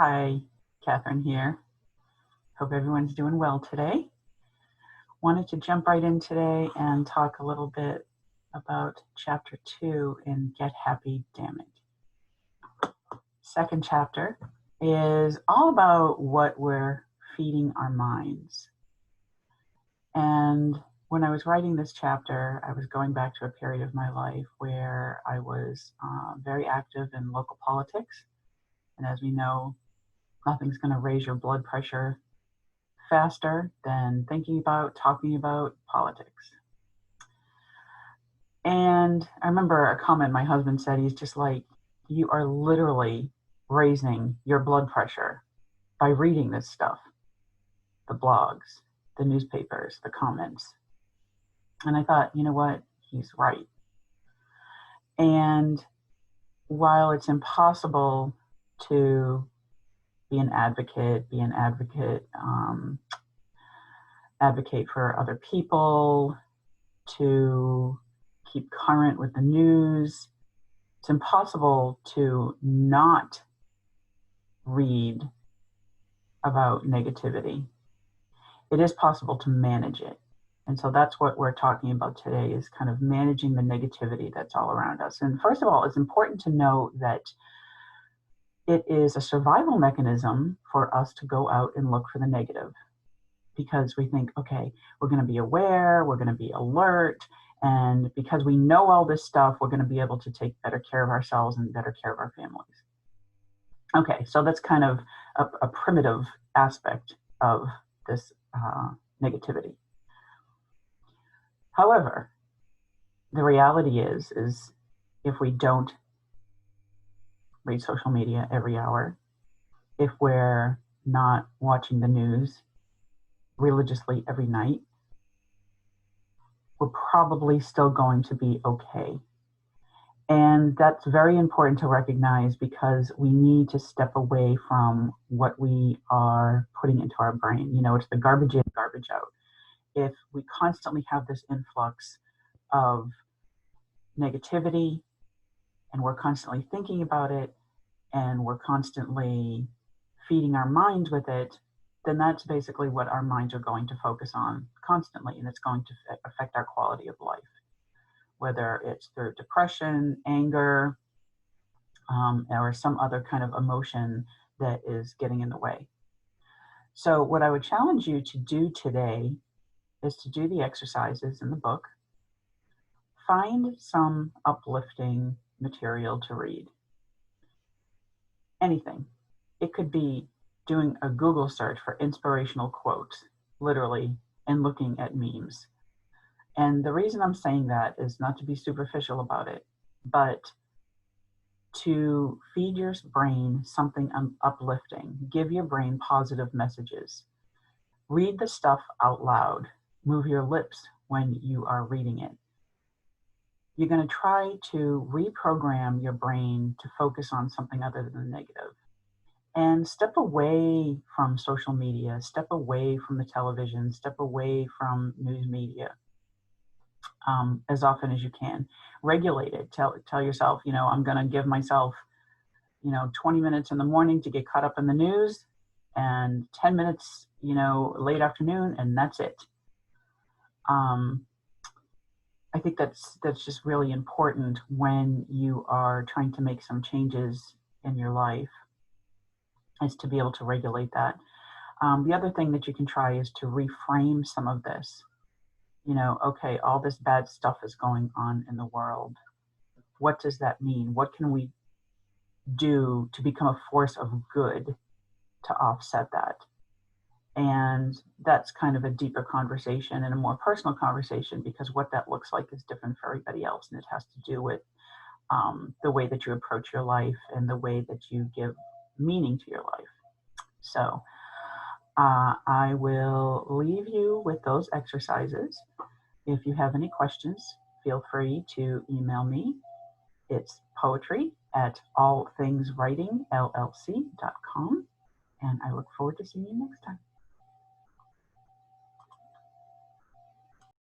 Hi, Catherine here. Hope everyone's doing well today. Wanted to jump right in today and talk a little bit about chapter 2 in Get Happy, Dammit. Second chapter is all about what we're feeding our minds. And when I was writing this chapter, I was going back to a period of my life where I was very active in local politics. And as we know, nothing's going to raise your blood pressure faster than thinking about, talking about politics. And I remember a comment my husband said. He's just like, you are literally raising your blood pressure by reading this stuff, the blogs, the newspapers, the comments. And I thought, you know what? He's right. And while it's impossible to be an advocate for other people, to keep current with the news, it's impossible to not read about negativity. It is possible to manage it. And so that's what we're talking about today, is kind of managing the negativity that's all around us. And first of all, it's important to know that it is a survival mechanism for us to go out and look for the negative, because we think, okay, we're going to be aware, we're going to be alert, and because we know all this stuff, we're going to be able to take better care of ourselves and better care of our families. Okay, so that's kind of a primitive aspect of this negativity. However, the reality is if we don't read social media every hour, if we're not watching the news religiously every night, we're probably still going to be okay. And that's very important to recognize, because we need to step away from what we are putting into our brain. You know, it's the garbage in, garbage out. If we constantly have this influx of negativity, and we're constantly thinking about it, and we're constantly feeding our minds with it, then that's basically what our minds are going to focus on constantly, and it's going to affect our quality of life, whether it's through depression, anger, or some other kind of emotion that is getting in the way. So what I would challenge you to do today is to do the exercises in the book. Find some uplifting material to read. Anything. It could be doing a Google search for inspirational quotes, literally, and looking at memes. And the reason I'm saying that is not to be superficial about it, but to feed your brain something uplifting. Give your brain positive messages. Read the stuff out loud. Move your lips when you are reading it. You're going to try to reprogram your brain to focus on something other than the negative. And step away from social media, step away from the television, step away from news media as often as you can. Regulate it. Tell yourself, I'm going to give myself, 20 minutes in the morning to get caught up in the news, and 10 minutes, late afternoon, and that's it. I think that's just really important when you are trying to make some changes in your life, is to be able to regulate that. The other thing that you can try is to reframe some of this. Okay, all this bad stuff is going on in the world. What does that mean? What can we do to become a force of good to offset that? And that's kind of a deeper conversation and a more personal conversation, because what that looks like is different for everybody else. And it has to do with the way that you approach your life and the way that you give meaning to your life. So I will leave you with those exercises. If you have any questions, feel free to email me. It's poetry@allthingswritingllc.com. And I look forward to seeing you next time.